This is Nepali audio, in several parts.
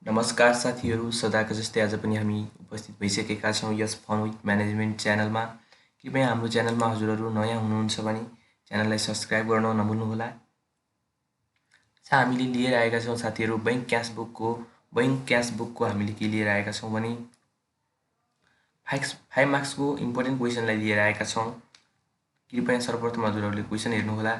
नमस्कार साथीहरू, सदाको जस्तै आज पनि हामी उपस्थित भइसकेका छौँ यस फन विथ म्यानेजमेन्ट च्यानलमा। कृपया हाम्रो च्यानलमा हजुरहरू नयाँ हुनुहुन्छ भने च्यानललाई सब्सक्राइब गर्न नभुल्नुहोला। हामीले लिएर आएका छौँ साथीहरू बैंक क्यास बुकको हामीले के लिएर आएका छौँ भने 5 मार्क्सको इम्पोर्टेन्ट क्वेसनलाई लिएर आएका छौँ। कृपया सर्वप्रथम हजुरहरूले क्वेसन हेर्नुहोला।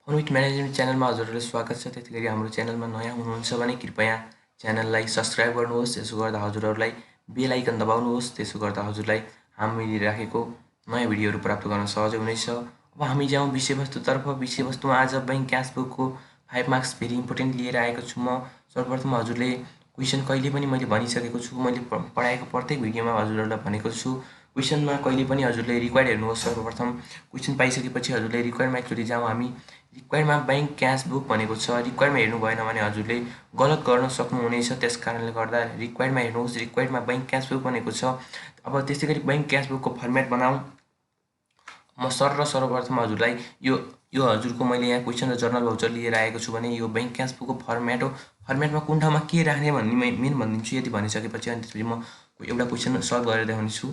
फन विथ म्यानेजमेन्ट च्यानलमा हजुरहरूलाई स्वागत छ। त्यति गरी हाम्रो च्यानलमा नयाँ हुनुहुन्छ भने कृपया च्यानललाई सब्सक्राइब गर्नुहोस्। त्यसो गर्दा हजुरहरूलाई बेल आइकन दबाउनुहोस्। त्यसो गर्दा हजुरलाई हामीले राखेको नयाँ भिडियोहरू प्राप्त गर्न सहज हुनेछ। अब हामी जाउँ विषयवस्तुतर्फ। विषयवस्तुमा आज बैंक क्यास बुकको 5 मार्क्स भेरी इम्पोर्टेन्ट लिएर आएको छु म। सर्वप्रथम हजुरले क्वेसन कहिले पनि मैले भनिसकेको छु, मैले पढाएको प्रत्येक भिडियोमा हजुरहरूलाई भनेको छु। क्वेसनमा कहिले पनि हजुरले रिक्वायर्ड हेर्नुहोस्। सर्वप्रथम क्वेसन पाइसकेपछि हजुरले रिक्वायर्डमा एकचोटि जाउँ हामी। रिक्वायर्डमा बैंक क्यास बुक भनेको छ। रिक्वायर्डमा हेर्नु भएन भने हजुरले गलत गर्न सक्नुहुनेछ। त्यस कारणले गर्दा रिक्वायर्डमा हेर्नुहोस्। रिक्वायर्डमा बैंक क्यास बुक भनेको छ। अब त्यस्तै गरी बैंक क्यास बुकको फर्मेट बनाऊँ। म सर्वप्रथम हजुरलाई यो हजुरको मैले यहाँ क्वेसन र जर्नल भाउचर लिएर आएको छु भने यो बैंक क्यास बुकको फर्मेट हो। फर्मेटमा कुन ठाउँमा के राख्ने भन्ने मेन भनिदिन्छु। यति भनिसकेपछि अनि त्यसपछि म एउटा क्वेसन सल्भ गरेर देखाउनेछु।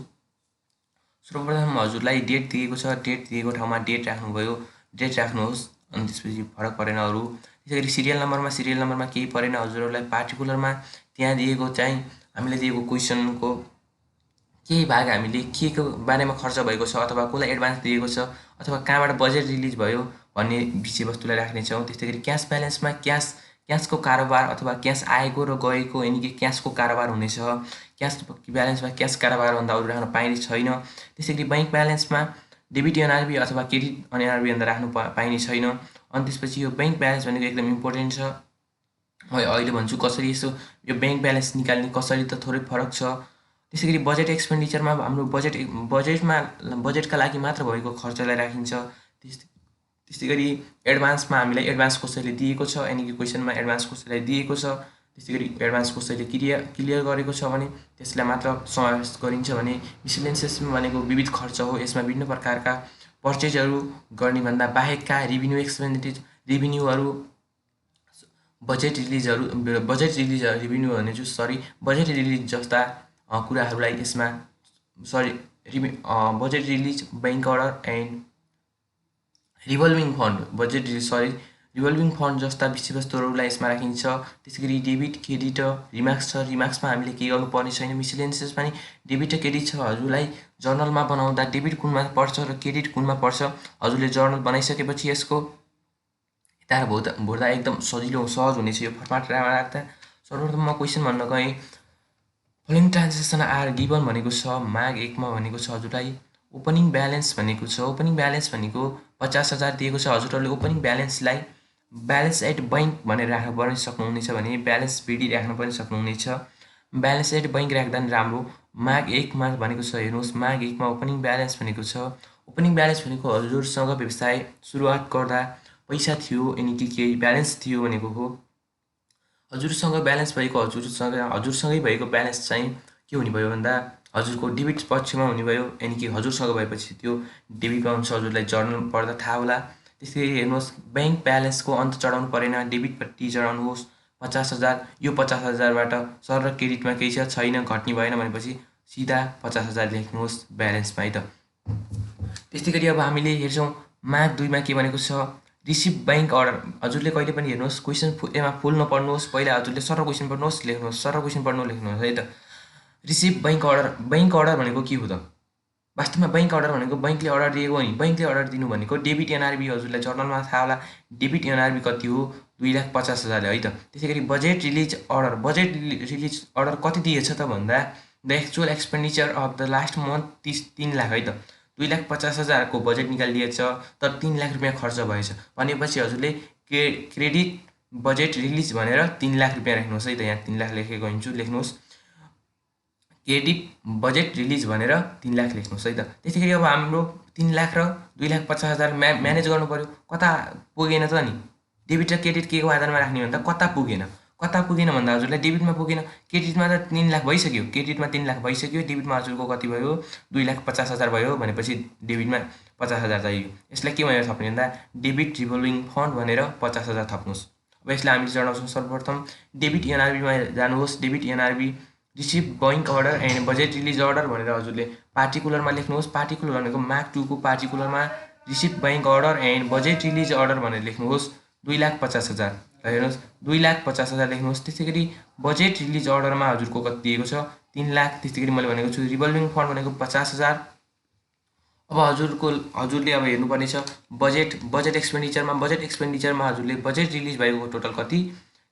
सर्वप्रथम हजुरलाई डेट दिएको छ। डेट दिएको ठाउँमा डेट राख्नुभयो, डेट राख्नुहोस्। अनि त्यसपछि फरक परेन अरू। त्यसै गरी सिरियल नम्बरमा केही परेन हजुरहरूलाई। पार्टिकुलरमा त्यहाँ दिएको चाहिँ हामीलाई दिएको क्वेसनको केही भाग हामीले के को बारेमा खर्च भएको छ अथवा कसलाई एडभान्स दिएको छ अथवा कहाँबाट बजेट रिलिज भयो भन्ने विषयवस्तुलाई राख्नेछौँ। त्यस्तै गरी क्यास ब्यालेन्समा क्यासको कारोबार अथवा क्यास आएको र गएको यानि कि क्यासको कारोबार हुनेछ। क्यास ब्यालेन्समा क्यास कारोबारभन्दा अरू राख्न पाइने छैन। त्यसै गरी बैंक ब्यालेन्समा डेबिट एनआरबी अथवा क्रेडिट एनआरबी भन्दा राख्नु पाइने छैन। अनि त्यसपछि यो बैंक ब्यालेन्स भनेको एकदम इम्पोर्टेन्ट छ। म अहिले भन्छु कसरी यो बैंक ब्यालेन्स निकाल्ने कसरी त थोरै फरक छ। त्यसै गरी बजेट एक्सपेन्डिचरमा हाम्रो बजेटका लागि मात्र भएको खर्चलाई राखिन्छ। त्यस्तै गरी एडभान्समा हामीलाई एडभान्स कसैले दिएको छ यानि कि क्वेसनमा एडभान्स कसैलाई दिएको छ। त्यस्तै गरी एडभान्स कसैले क्लियर गरेको छ भने त्यसलाई मात्र समावेश गरिन्छ भने मिसलेनियस भनेको विविध खर्च हो। यसमा विभिन्न प्रकारका पर्चेजहरू गर्ने भन्दा बाहेकका रिभिन्यूहरू बजेट रिलिज रिभिन्यू भनेछु बजेट रिलिज जस्ता कुराहरूलाई यसमा budget release, bank order and revolving fund जस्ता विषयवस्तुहरूलाई यसमा राखिन्छ। त्यसै गरी डेबिट, क्रेडिट र रिमार्क्स छ। रिमार्क्समा हामीले केही गर्नुपर्ने छैन। मिसलेनियसमा नि डेबिट र क्रेडिट छ। हजुरलाई जर्नलमा बनाउँदा डेबिट कुनमा पर्छ र क्रेडिट कुनमा पर्छ। हजुरले जर्नल बनाइसकेपछि यसको यता भोर्दा एकदम सजिलो सहज हुनेछ यो फर्मेटमा राख्दा। सर्वप्रथम म क्वेसन भन्न गएँ। फलोइङ ट्रान्जेक्सन आर गिभन भनेको छ। माग 1मा भनेको छ हजुरलाई ओपनिङ ब्यालेन्स भनेको छ। ओपनिङ ब्यालेन्स भनेको 50,000 दिएको छ। हजुरहरूले ओपनिङ ब्यालेन्सलाई ब्यालेन्स एट बैंक भनेर राख्न पनि सक्नुहुनेछ भने ब्यालेन्स बिडी राख्न पनि सक्नुहुनेछ। ब्यालेन्स एट बैंक राख्दा नि राम्रो। माग 1मा भनेको छ हेर्नुहोस्। माग 1मा ओपनिङ ब्यालेन्स भनेको छ। ओपनिङ ब्यालेन्स भनेको हजुरसँग व्यवसाय सुरुवात गर्दा पैसा थियो यानि कि केही ब्यालेन्स थियो भनेको हो। हजुरसँग ब्यालेन्स भएको हजुरसँगै भएको ब्यालेन्स चाहिँ के हुने भयो भन्दा हजुरको डेबिट पक्षमा हुने भयो यानि कि हजुरसँग भएपछि त्यो डेबिटमा हुन्छ। हजुरलाई जर्नल पढ्दा थाहा होला। त्यसै गरी हेर्नुहोस् बैंक ब्यालेन्सको अन्त चढाउनु परेन, डेबिटपट्टि चढाउनुहोस् 50,000। यो 50,000बाट सर र क्रेडिटमा केही छ छैन, घट्ने भएन भनेपछि सिधा 50,000 लेख्नुहोस् ब्यालेन्समा है त। त्यस्तै गरी अब हामीले हेर्छौँ माग 2मा के भनेको छ रिसिभ बैंक अर्डर। हजुरले कहिले पनि हेर्नुहोस् क्वेसन एमा फुल नपढ्नुहोस्। पहिला हजुरले सर क्वेसन पढ्नुहोस् लेख्नुहोस्, सर क्वेसन पढ्नु लेख्नुहोस् है त। Receive bank order. Bank order भनेको के हो त? वास्तवमा बैंक अर्डर भनेको बैंकले अर्डर दिएको हो नि। बैंकले अर्डर दिनु भनेको डेबिट एनआरबी हजुरलाई जर्नलमा थाहा होला। डेबिट एनआरबी कति हो? 2,50,000 है त। त्यसै गरी budget release order. Budget release order कति दिएछ त भन्दा the actual expenditure of the last month 3 lakh है त। 2,50,000 को बजेट निकालिदिएछ तर 3 लाख रुपियाँ खर्च भएछ भनेपछि हजुरले क्रेडिट बजेट रिलिज भनेर 3 लाख रुपियाँ राख्नुहोस् है त। यहाँ 3 लाख लेखेको हुन्छु, लेख्नुहोस्। क्रेडिट बजेट रिलिज भनेर 3 लाख लेख्नुहोस् है त। त्यसै गरी अब हाम्रो 3 लाख र 2,50,000 म्यानेज गर्नु पऱ्यो। कता पुगेन त नि? डेबिट र क्रेडिट के को आधारमा राख्ने भन्दा कता पुगेन भन्दा हजुरलाई डेबिटमा पुगेन। क्रेडिटमा त 3 लाख भइसक्यो, क्रेडिटमा 3 लाख भइसक्यो। डेबिटमा हजुरको कति भयो? 2,50,000 भयो भनेपछि डेबिटमा 50,000 चाहियो। यसलाई के भनेर थप्ने भन्दा डेबिट रिभल्भिङ फन्ड भनेर 50,000 थप्नुहोस्। अब यसलाई हामीले जनाउँछौँ। सर्वप्रथम डेबिट एनआरबीमा जानुहोस्। Debit NRB receive bank order and budget release order भनेर हजुरले पार्टिकुलरमा लेख्नुहोस्। पार्टिकुलर भनेको मार्क 2 को पार्टिकुलरमा receive bank order and budget release order भनेर लेख्नुहोस्। 2,50,000 हेर्नुहोस्, 2,50,000 लेख्नुहोस्। त्यसै गरी बजेट रिलिज अर्डरमा हजुरको कति दिएको छ? 3 लाख। त्यसै गरी मैले भनेको छु रिभल्भिङ फन्ड भनेको 50,000। अब हजुरले अब हेर्नुपर्ने छ बजेट एक्सपेन्डिचरमा हजुरले बजेट रिलिज भएको टोटल कति?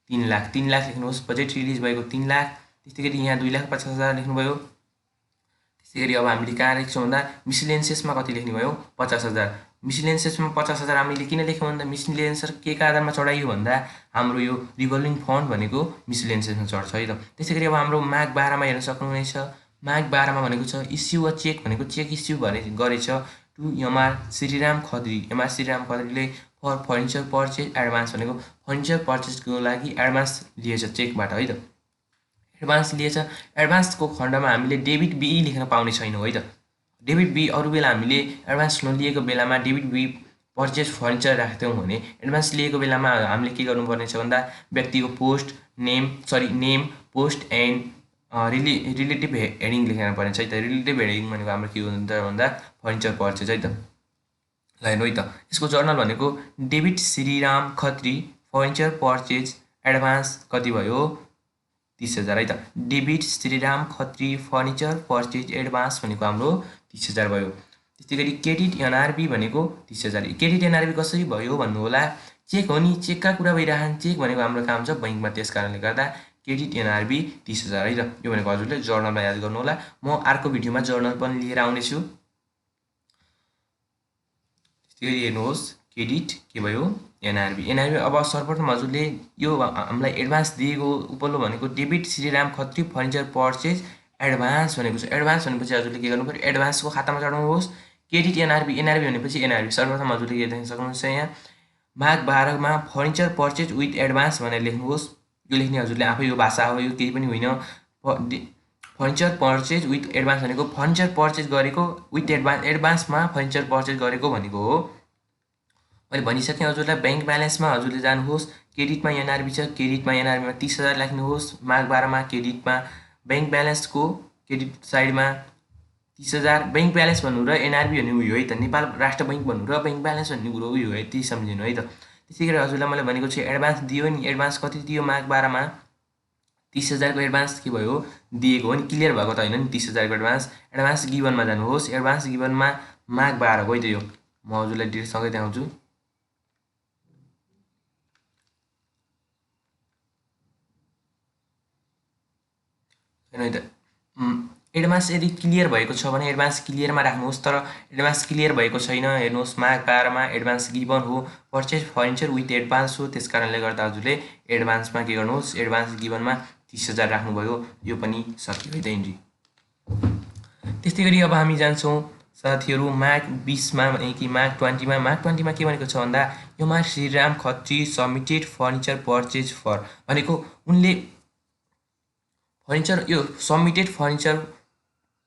3 लाख। 3 लाख लेख्नुहोस्। बजेट रिलिज भएको 3 लाख। त्यसै गरी यहाँ 2,50,000 लेख्नुभयो। त्यसै गरी अब हामीले कहाँ लेख्छौँ भन्दा मिसलेन्सियसमा कति लेख्ने भयो? 50,000। मिसलेन्सियसमा 50,000 हामीले किन लेख्यौँ भन्दा मिसलेन्सियस के का आधारमा चढाइयो भन्दा हाम्रो यो रिभल्भिङ फन्ड भनेको मिसलेन्सियसमा चढ्छ है त। त्यसै गरी अब हाम्रो माघ 12मा हेर्न सक्नुहुनेछ। माघ 12मा भनेको छ इस्यु अ चेक भनेको चेक इस्यु गरेछ to MR Shriram Khatri. MR Shriram खत्रीले फर फर्निचर पर्चेज एडभान्स भनेको फर्निचर पर्चेजको लागि एडभान्स लिएछ चेकबाट है त। एडभान्स लिएछ। एडभान्सको खण्डमा हामीले डेबिट बिई लेख्न पाउने छैनौँ है त। डेबिट बी अरू बेला हामीले एडभान्स नलिएको बेलामा डेबिट बी पर्चेज फर्निचर राख्थ्यौँ भने एडभान्स लिएको बेलामा हामीले के गर्नुपर्ने छ भन्दा व्यक्तिको name post and relative heading लेख्न पर्ने छ है त। रिलेटिभ हेडिङ भनेको हाम्रो के हुन्छ भन्दा फर्निचर पर्चेज है त। ल हेर्नु है त, यसको जर्नल भनेको debit Shriram Khatri furniture purchase advance कति भयो? 30,000 है त। Debit Shriram Khatri furniture purchase advance भनेको हाम्रो 30,000 भयो। त्यस्तै गरी क्रेडिट एनआरबी भनेको 30,000। क्रेडिट एनआरबी कसरी भयो भन्नु होला? चेक हो नि, चेकका कुरा भइरहन्। चेक भनेको हाम्रो काम छ बैङ्कमा, त्यस कारणले गर्दा क्रेडिट एनआरबी 30,000 है त। यो भनेको हजुरले जर्नलमा याद गर्नु होला। म अर्को भिडियोमा जर्नल पनि लिएर आउनेछु। त्यस्तै गरी हेर्नुहोस् क्रेडिट के भयो? एनआरबी। अब सर्वप्रथम हजुरले यो हामीलाई एडभान्स दिएको उपल्लो भनेको debit Shriram Khatri furniture purchase advance भनेको छ। एडभान्स भनेपछि हजुरले के गर्नु पर्यो? एडभान्सको खातामा चढाउनुहोस्। क्रेडिट एनआरबी भनेपछि एनआरबी सर्वप्रथम हजुरले के देख्न सक्नुहुन्छ यहाँ माघ 12मा फर्निचर पर्चेज विथ एडभान्स भनेर लेख्नुहोस्। यो लेख्ने हजुरले आफै यो भाषा हो, यो केही पनि होइन। फर्निचर पर्चेज विथ एडभान्स भनेको फर्निचर पर्चेज गरेको विथ एडभान्समा फर्निचर पर्चेज गरेको भनेको हो। मैले भनिसकेँ हजुरलाई। ब्याङ्क ब्यालेन्समा हजुरले जानुहोस्। क्रेडिटमा एनआरबी छ। क्रेडिटमा एनआरबीमा 30,000 लेख्नुहोस्। माघ 12मा क्रेडिटमा ब्याङ्क ब्यालेन्सको क्रेडिट साइडमा 30,000। ब्याङ्क ब्यालेन्स भन्नु र एनआरबी भन्ने उयो है त। नेपाल राष्ट्र बैङ्क भन्नु र ब्याङ्क ब्यालेन्स भन्ने कुरो उयो है, त्यही सम्झिनु है त। त्यसै गरी हजुरलाई मैले भनेको छु एडभान्स दियो नि। एडभान्स कति दियो? माघ 12मा 30,000 को एडभान्स के भयो? दिएको हो नि, क्लियर भएको त होइन नि। 30,000 को एडभान्स गिभनमा जानुहोस्। एडभान्स गिभनमा माघ 12 हो है त। यो म हजुरलाई डिटेल्ससँगै देखाउँछु। होइन है त। एडभान्स यदि क्लियर भएको छ भने एडभान्स क्लियरमा राख्नुहोस्। तर एडभान्स क्लियर भएको छैन, हेर्नुहोस् माघ 12मा एडभान्स गिभन हो, पर्चेज फर्निचर विथ एडभान्स हो। त्यस कारणले गर्दा हजुरले एडभान्समा के गर्नुहोस्? एडभान्स गिभनमा 30,000 राख्नुभयो। यो पनि सकियो है त इन्ट्री। त्यस्तै गरी अब हामी जान्छौँ साथीहरू माघ 20मा कि माघ 20मा। माघ 20मा के भनेको छ भन्दा MR Shriram Khatri submitted furniture purchase for भनेको उनले फर्निचर यो submitted furniture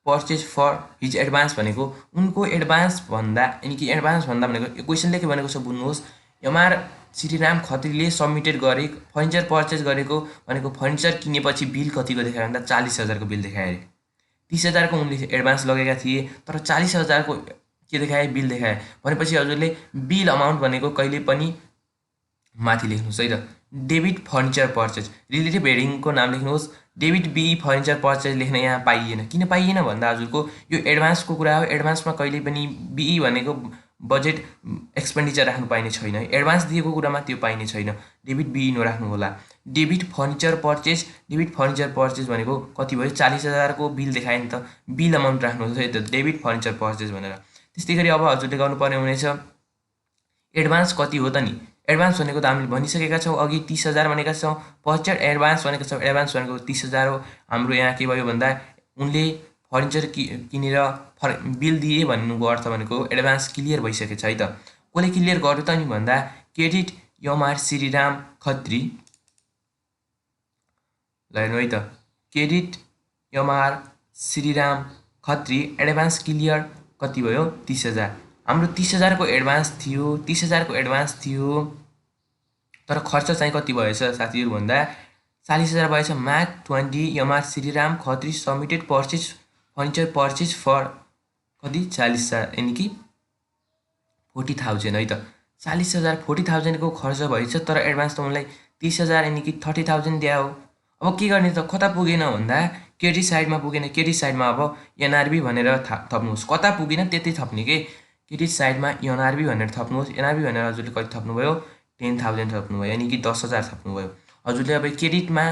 purchase for his advance भनेको उनको एडभान्स भन्दा यानि कि एडभान्स भन्दा भनेको यो क्वेसनले के भनेको छ बुझ्नुहोस्। एमआर श्रीराम खत्रीले सबमिटेड गरे फर्निचर पर्चेज गरेको भनेको फर्निचर किनेपछि बिल कतिको देखायो भन्दा 40,000 को बिल देखाए अरे। 30,000 को उनले एडभान्स लगेका थिए, तर 40,000 को के देखाए? बिल देखाए। भनेपछि हजुरले बिल अमाउन्ट भनेको कहिले पनि माथि लेख्नुहोस् है त। डेबिट फर्निचर पर्चेज रिलेटिभ हेडिङको नाम लेख्नुहोस्। डेबिट बी फर्निचर पर्चेज लेख्न यहाँ पाइएन। किन पाइएन भन्दा हजुरको यो एडभान्सको कुरा हो। एडभान्समा कहिले पनि बिई भनेको बजेट एक्सपेन्डिचर राख्नु पाइने छैन। एडभान्स दिएको कुरामा त्यो पाइने छैन। डेबिट बिई नराख्नु होला। डेबिट फर्निचर पर्चेज भनेको कति भयो? 40,000 को बिल देखायो नि त। बिल अमाउन्ट राख्नुहोस् है त, डेबिट फर्निचर पर्चेज भनेर। त्यस्तै गरी अब हजुरले गर्नुपर्ने हुनेछ एडभान्स कति हो त नि? एडभान्स भनेको त हामीले भनिसकेका छौँ अघि 30,000 भनेका छौँ। पर्चेज एडभान्स भनेको छ। एडभान्स भनेको 30,000 हो। हाम्रो यहाँ के भयो भन्दा उनले फर्निचर किनेर बिल दिए भन्नुको अर्थ भनेको एडभान्स क्लियर भइसकेको छ है त। कसले क्लियर गर्यो त नि भन्दा क्रेडिट एमआर श्रीराम खत्री। ल हेर्नु है त, credit MR Shriram Khatri advance clear कति भयो? 30,000। हाम्रो 30,000 को एडभान्स थियो। 30,000 को एडभान्स थियो। तर खर्च चाहिँ कति भएछ साथीहरू भन्दा 40,000 भएछ। माग 20 MR Shriram Khatri submitted purchase furniture purchase for कति 40,000 यानि कि 40,000 है त। 40,000 40,000 को खर्च भएछ तर एडभान्स त उनलाई 30,000 यानि कि 30,000 दिया हो। अब के गर्ने त, कता पुगेन भन्दा क्रेडिट साइडमा पुगेन। क्रेडिट साइडमा अब एनआरबी भनेर थप्नुहोस्। कता पुगेन त्यति थप्ने के, क्रेडिट साइडमा एनआरबी भनेर थप्नुहोस्। एनआरबी भनेर हजुरले कति थप्नुभयो 10,000 थप्नुभयो यानि कि 10,000 थप्नुभयो हजुरले। अब क्रेडिटमा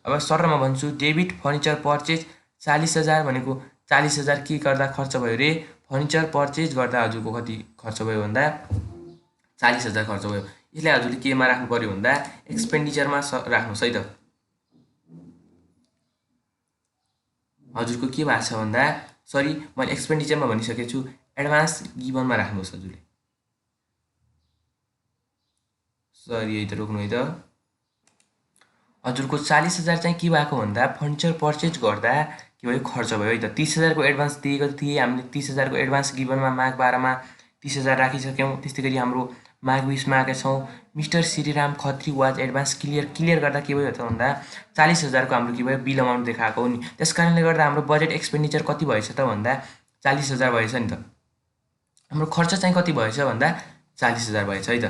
अब सरमा भन्छु डेबिट फर्निचर पर्चेज 40,000 भनेको 40,000 के गर्दा खर्च भयो रे, फर्निचर पर्चेज गर्दा हजुरको कति खर्च भयो भन्दा 40,000 खर्च भयो। यसलाई हजुरले केमा राख्नु पर्यो भन्दा एक्सपेन्डिचरमा राख्नुहोस् है त। हजुरको के भएको छ भन्दा, सरी मैले एक्सपेन्डिचरमा भनिसकेको छु, एडभान्स गिभनमा राख्नुहोस् हजुरले। सरी है त, रोक्नु है त। हजुरको 40,000 चाहिँ के भएको भन्दा फर्निचर पर्चेज गर्दा के भयो खर्च भयो है त। 30,000 को एडभान्स दिएको थिए हामीले। 30,000 को एडभान्स गिभनमा माग 12 मा 30,000 राखिसक्यौँ। त्यस्तै गरी हाम्रो माग 20 मा आएका छौँ। Mister Shriram Khatri was advance clear गर्दा के भयो त भन्दा 40,000 को हाम्रो के भयो बिल अमाउन्ट देखाएको हो नि। त्यस कारणले गर्दा हाम्रो बजेट एक्सपेन्डिचर कति भएछ त भन्दा 40,000 भएछ नि त। हाम्रो खर्च चाहिँ कति भएछ भन्दा 40,000 भएछ है त।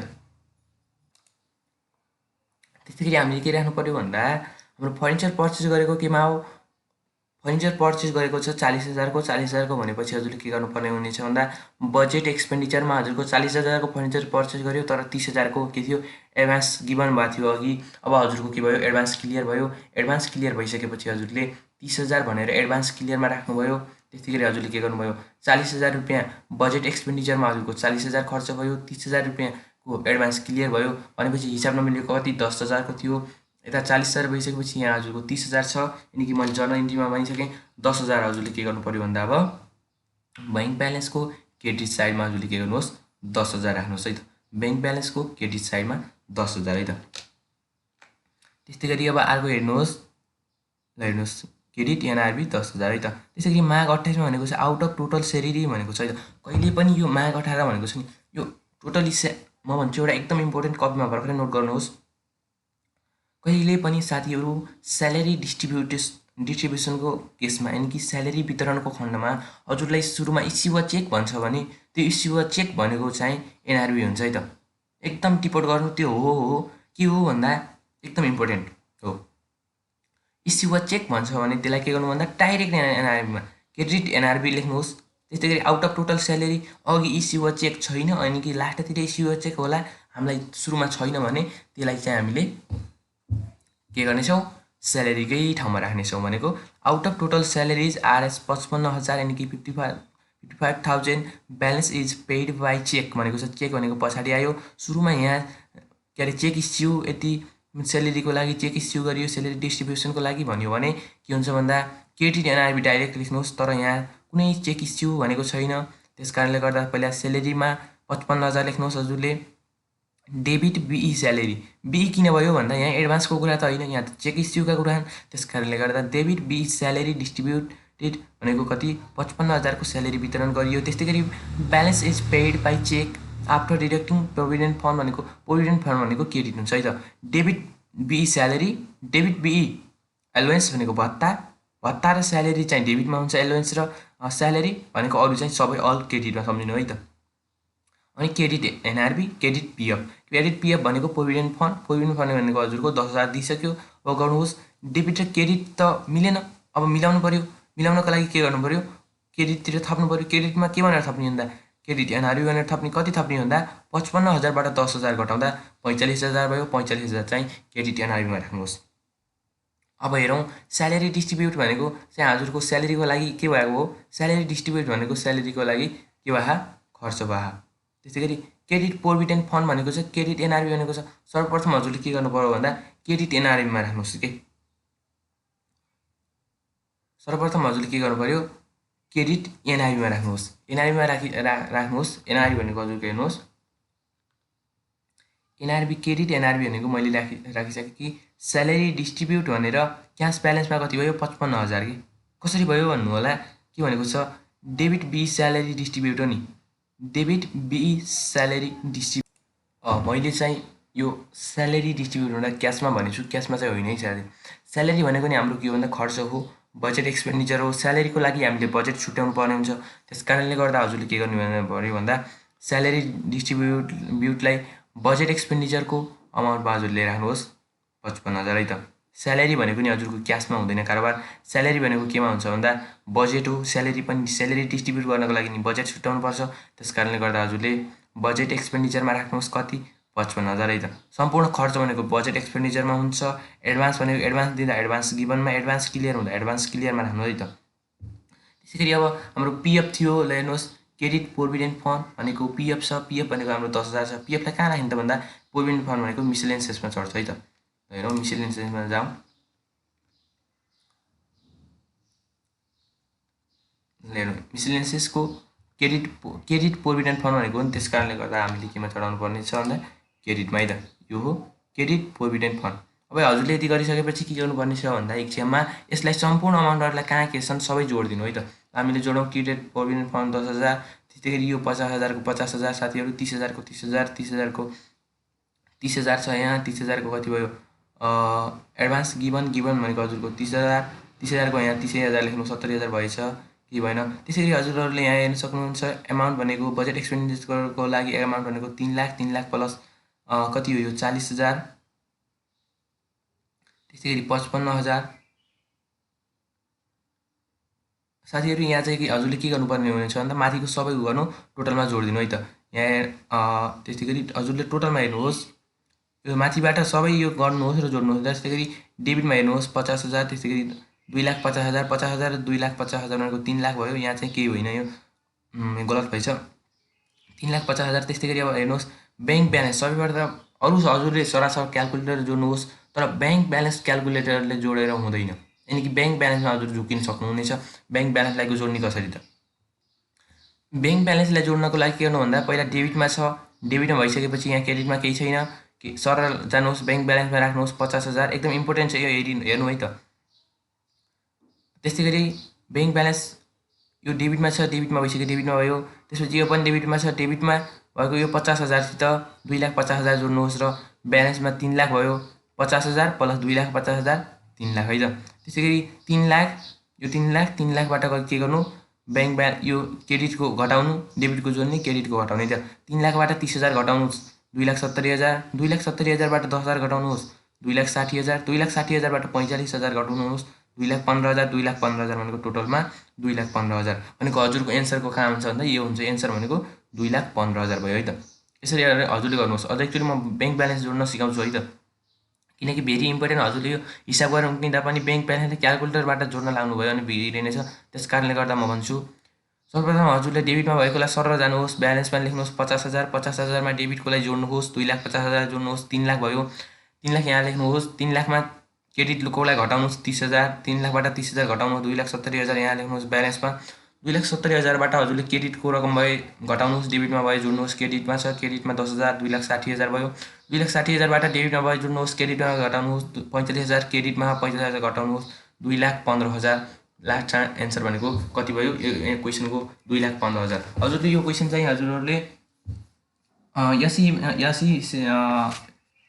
त्यस्तै गरी हामीले के राख्नु पर्यो भन्दा हाम्रो फर्निचर पर्चेज गरेको केमा हो, फर्निचर पर्चेज गरेको छ 40,000 को। 40,000 को भनेपछि हजुरले के गर्नुपर्ने हुनेछ भन्दा बजेट एक्सपेन्डिचरमा हजुरको 40,000 को फर्निचर पर्चेज गर्यो तर 30,000 को के थियो एडभान्स गिभन भएको थियो अघि। अब हजुरको के भयो एडभान्स क्लियर भयो। एडभान्स क्लियर भइसकेपछि हजुरले 30,000 भनेर एडभान्स क्लियरमा राख्नुभयो। त्यस्तै गरी हजुरले के गर्नुभयो 40,000 रुपियाँ बजेट एक्सपेन्डिचरमा हजुरको 40,000 खर्च भयो। 30,000 रुपियाँको एडभान्स क्लियर भयो भनेपछि हिसाब नमिलेको कति 10,000 को थियो। यता 40,000 भइसकेपछि यहाँ हजुरको 30,000 छ यानि कि मैले जर्नल इन्ट्रीमा भनिसकेँ। 10,000 हजुरले के गर्नु पर्यो भन्दा अब ब्याङ्क ब्यालेन्सको क्रेडिट साइडमा हजुरले के गर्नुहोस् 10,000 राख्नुहोस् है त। ब्याङ्क ब्यालेन्सको क्रेडिट साइडमा 10,000 है त। त्यस्तै गरी अब अर्को हेर्नुहोस्, ल हेर्नुहोस् क्रेडिट एनआरबी 10,000 है त। त्यसै गरी माग 28 मा भनेको छ आउट अफ टोटल सेलेरी भनेको छ है त। कहिले पनि यो माग 18 भनेको छ नि यो टोटली म भन्छु एउटा एकदम इम्पोर्टेन्ट कपीमा भर्खरै नोट गर्नुहोस्। कहिले पनि साथीहरू स्यालेरी डिस्ट्रिब्युसनको केसमा यानि कि स्यालेरी वितरणको खण्डमा हजुरलाई सुरुमा इस्यु वा चेक भन्छ भने त्यो इस्यु वा चेक भनेको चाहिँ एनआरबी हुन्छ है त। एकदम टिपोट गर्नु त्यो हो के हो भन्दा एकदम इम्पोर्टेन्ट हो। इस्यु वा चेक भन्छ भने त्यसलाई के गर्नु भन्दा डाइरेक्ट एनआरबीमा क्रेडिट एनआरबी लेख्नुहोस्। त्यस्तै गरी आउट अफ टोटल स्यालेरी अघि इस्यु वा चेक छैन अनि कि लास्टतिर इस्यु वा चेक होला हामीलाई सुरुमा छैन भने त्यसलाई चाहिँ हामीले के गर्नेछौँ स्यालेरीकै ठाउँमा राख्नेछौँ भनेको out of total salaries RS 55,000 यानि कि 55,000 balance is paid by cheque भनेको छ। चेक भनेको पछाडि आयो। सुरुमा यहाँ के अरे चेक इस्यु यति स्यालेरीको लागि चेक इस्यु गरियो सेलेरी डिस्ट्रिब्युसनको लागि भन्यो भने के हुन्छ भन्दा क्रेडिट एनआरबी डाइरेक्ट लेख्नुहोस्। तर यहाँ कुनै चेक इस्यु भनेको छैन त्यस कारणले गर्दा पहिला स्यालेरीमा 55,000 लेख्नुहोस् हजुरले। डेबिट बिई स्यालेरी बिई किन भयो भन्दा यहाँ एडभान्सको कुरा त होइन, यहाँ त चेक इस्युका कुरा। त्यस कारणले गर्दा डेबिट बिई स्यालेरी डिस्ट्रिब्युटेड भनेको कति 55,000 को स्यालेरी वितरण गरियो। त्यस्तै गरी balance is paid by cheque after deducting provident fund भनेको प्रोभिडेन्ट फन्ड भनेको क्रेडिट हुन्छ है त। Debit by salary debit by allowance भनेको भत्ता र स्यालेरी चाहिँ डेबिटमा हुन्छ। एलोवेन्स र स्यालेरी भनेको अरू चाहिँ सबै अल क्रेडिटमा सम्झिनु है त। अनि क्रेडिट एनआरबी क्रेडिट पिएफ भनेको प्रोभिडेन्ट फन्ड भनेको हजुरको 10,000 दिइसक्यो। अब गर्नुहोस् डेबिट र क्रेडिट त मिलेन, अब मिलाउनु पर्यो। मिलाउनको लागि के गर्नु पर्यो क्रेडिटतिर थप्नु पर्यो। क्रेडिटमा के भनेर थप्ने भन्दा क्रेडिट एनआरबी भनेर थप्ने। कति थप्ने भन्दा 55,000 बाट 10,000 घटाउँदा 45,000 भयो। 45,000 चाहिँ क्रेडिट एनआरबीमा राख्नुहोस्। अब हेरौँ स्यालेरी डिस्ट्रिब्युट भनेको चाहिँ हजुरको स्यालेरीको लागि के भएको हो। स्यालेरी डिस्ट्रिब्युट भनेको स्यालेरीको लागि के भयो खर्च भयो। त्यस्तै गरी क्रेडिट प्रोभिडेन्ट फन्ड भनेको चाहिँ क्रेडिट एनआरबी भनेको छ। सर्वप्रथम हजुरले के गर्नु पर्यो भन्दा क्रेडिट एनआरबीमा राख्नुहोस् के। सर्वप्रथम हजुरले के गर्नु पर्यो क्रेडिट एनआरबीमा राख्नुहोस्। एनआरबीमा राख्नुहोस्। एनआरबी भनेको हजुरको हेर्नुहोस् एनआरबी क्रेडिट एनआरबी भनेको मैले राखिसकेँ कि स्यालेरी डिस्ट्रिब्युट भनेर क्यास ब्यालेन्समा कति भयो 55,000 कि कसरी भयो भन्नु होला। के भनेको छ डेबिट बी स्यालेरी डिस्ट्रिब्युट हो नि। डेबिट बिई स्यालेरी डिस्ट्रिब्युट मैले चाहिँ यो स्यालेरी डिस्ट्रिब्युट हुँदा क्यासमा भनेछु, क्यासमा चाहिँ होइन है साथी। स्यालेरी भनेको नि हाम्रो के हो भन्दा खर्च हो, बजेट एक्सपेन्डिचर हो। स्यालेरीको लागि हामीले बजेट छुट्याउनु पर्ने हुन्छ। त्यस कारणले गर्दा हजुरले के गर्नु पऱ्यो भन्दा स्यालेरी डिस्ट्रिब्युटलाई बजेट एक्सपेन्डिचरको अमाउन्टमा हजुरले राख्नुहोस् 55,000 है त। स्यालेरी भनेको नि हजुरको क्यासमा हुँदैन कारोबार। स्यालेरी भनेको केमा हुन्छ भन्दा बजेट हो। स्यालेरी डिस्ट्रिब्युट गर्नको लागि नि बजेट छुट्याउनुपर्छ। त्यस कारणले गर्दा हजुरले बजेट एक्सपेन्डिचरमा राख्नुहोस् कति 55,000 है त। सम्पूर्ण खर्च भनेको बजेट एक्सपेन्डिचरमा हुन्छ। एडभान्स भनेको एडभान्स दिँदा एडभान्स गिभनमा, एडभान्स क्लियर हुँदा एडभान्स क्लियरमा राख्नु है त। त्यसै गरी अब हाम्रो पिएफ थियो, ल हेर्नुहोस् क्रेडिट प्रोभिडेन्ट फन्ड भनेको पिएफ छ। पिएफ भनेको हाम्रो 10,000 छ। पिएफलाई कहाँ राखिन्छ भन्दा प्रोभिडेन्ट फन्ड भनेको मिसलेनियसमा चढ्छ है त। हेरौँ मिसलेनियसमा जाउँ। हेरौँ मिसलेनियसको क्रेडिट प्रोभिडेन्ट फन्ड भनेको नि, त्यस कारणले गर्दा हामीले केमा चढाउनु पर्ने छ भन्दा क्रेडिटमा है त। यो हो क्रेडिट प्रोभिडेन्ट फन्ड। अब हजुरले यति गरिसकेपछि के गर्नुपर्ने छ भन्दा इक्जाममा यसलाई सम्पूर्ण अमाउन्टहरूलाई कहाँ के छन् सबै जोडिदिनु है त। हामीले जोडौँ क्रेडिट प्रोभिडेन्ट फन्ड 10,000, त्यस्तै गरी यो 50,000 को 50,000 साथीहरू, 30,000 को 30,000, 30,000 को 30,000 छ यहाँ, 30,000 को कति भयो एडभान्स गिभन भनेको हजुरको 30,000, 30,000 को यहाँ 30,000 लेख्नु 70,000 भएछ कि भएन। त्यसरी हजुरहरूले यहाँ हेर्न सक्नुहुन्छ एमाउन्ट भनेको बजेट एक्सपेन्डिचरको लागि एमाउन्ट भनेको 3 लाख, 3 लाख प्लस कति हो यो 40,000, त्यसै गरी 55,000। साथीहरू यहाँ चाहिँ हजुरले के गर्नुपर्ने हुनेछ भन्दा माथिको सबै गर्नु टोटलमा जोडिदिनु है त। यहाँ त्यस्तै गरी हजुरले टोटलमा हेर्नुहोस्, यो माथिबाट सबै यो गर्नुहोस् र जोड्नुहोस्। त्यस्तै गरी डेबिटमा हेर्नुहोस् 50,000, त्यस्तै गरी 2,50,000, 50,000 2,50,000 भनेको 3 लाख भयो। यहाँ चाहिँ केही होइन, यो गलत भएछ, 3,50,000। त्यस्तै गरी अब हेर्नुहोस् ब्याङ्क ब्यालेन्स सबैबाट अरू हजुरले सरासर क्यालकुलेटर जोड्नुहोस्, तर ब्याङ्क ब्यालेन्स क्यालकुलेटरले जोडेर हुँदैन। यानि कि ब्याङ्क ब्यालेन्समा हजुर झुकिन सक्नुहुनेछ। ब्याङ्क ब्यालेन्सलाई जोड्ने कसरी त? ब्याङ्क ब्यालेन्सलाई जोड्नको लागि के गर्नु भन्दा पहिला डेबिटमा छ, डेबिटमा भइसकेपछि यहाँ क्रेडिटमा केही छैन कि सरल जानुहोस् ब्याङ्क ब्यालेन्समा राख्नुहोस् 50,000। एकदम इम्पोर्टेन्ट छ यो, हेर्नु है त। त्यस्तै गरी ब्याङ्क ब्यालेन्स यो डेबिटमा छ, डेबिटमा भइसक्यो, डेबिटमा भयो। त्यसपछि यो पनि डेबिटमा छ, डेबिटमा भएको यो 50,000सित 2,50,000 जोड्नुहोस् र ब्यालेन्समा 3 लाख भयो। 50,000 प्लस 2,50,000 3 लाख है त। त्यसै गरी 3 लाख, यो 3 लाखबाट के गर्नु ब्याङ्क यो क्रेडिटको घटाउनु, डेबिटको जोड्ने, क्रेडिटको घटाउने त। 3 लाखबाट 30,000 घटाउनुहोस् 2,70,000, 2,70,000बाट 10,000 घटाउनुहोस् 2,60,000, 2,60,000बाट 45,000 घटाउनुहोस् 2,15,000, 2,15,000 भनेको टोटलमा 2,15,000 भनेको हजुरको एन्सरको कहाँ हुन्छ भन्दा यो हुन्छ। एन्सर भनेको 2,15,000 भयो है त। यसरी हजुरले गर्नुहोस्। अझ एकचोटि म ब्याङ्क ब्यालेन्स जोड्न सिकाउँछु है त, किनकि भेरी इम्पोर्टेन्ट। हजुरले यो हिसाब गरेर उम्किँदा पनि ब्याङ्क ब्यालेन्सले क्यालकुलेटरबाट जोड्न लाग्नुभयो भने भिडिरहेनेछ। त्यस कारणले गर्दा म भन्छु सर्वप्रथम हजुरले डेबिटमा भएकोलाई सरर जानुहोस्, ब्यालेन्समा लेख्नुहोस् 50,000, 50,000मा डेबिटकोलाई जोड्नुहोस् 2,50,000 जोड्नुहोस् 3 लाख भयो। 3 लाख यहाँ लेख्नुहोस्, 3 लाखमा क्रेडिटकोलाई घटाउनुहोस् 30,000, 3 लाखबाट 30,000 घटाउनु 2,70,000 यहाँ लेख्नुहोस् ब्यालेन्समा। 2,70,000बाट हजुरले क्रेडिटको रकम भए घटाउनुहोस्, डेबिटमा भए जोड्नुहोस्। क्रेडिटमा छ, क्रेडिटमा 10,000, 2,60,000 भयो। 2,60,000बाट डेबिटमा भए जोड्नुहोस्, क्रेडिटमा घटाउनुहोस् 45,000, क्रेडिटमा 45,000 घटाउनुहोस् 2,15,000। लास्ट एन्सर भनेको कति भयो यो क्वेसनको 2,15,000। हजुरले यो क्वेसन चाहिँ हजुरहरूले यसी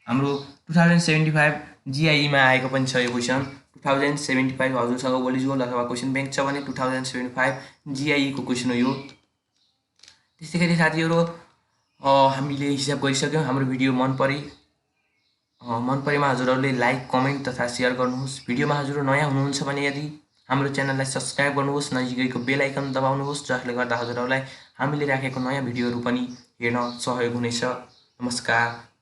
हाम्रो 2075 जिआईमा आएको पनि छ यो क्वेसन। 2075 हजुरसँग ओलिजिबल अथवा क्वेसन ब्याङ्क छ भने 2075 जिआईको क्वेसन हो यो। त्यस्तै गरी साथीहरू हामीले हिसाब गरिसक्यौँ। हाम्रो भिडियो मन परेमा हजुरहरूले लाइक, कमेन्ट तथा सेयर गर्नुहोस्। भिडियोमा हजुर नयाँ हुनुहुन्छ भने यदि हाम्रो च्यानललाई सब्सक्राइब गर्नुहोस्, नजिकैको बेल आइकन दबाउनुहोस्, जसले गर्दा हजुरहरूलाई हामीले राखेको नयाँ भिडियोहरू पनि हेर्न सहयोग हुनेछ। नमस्कार।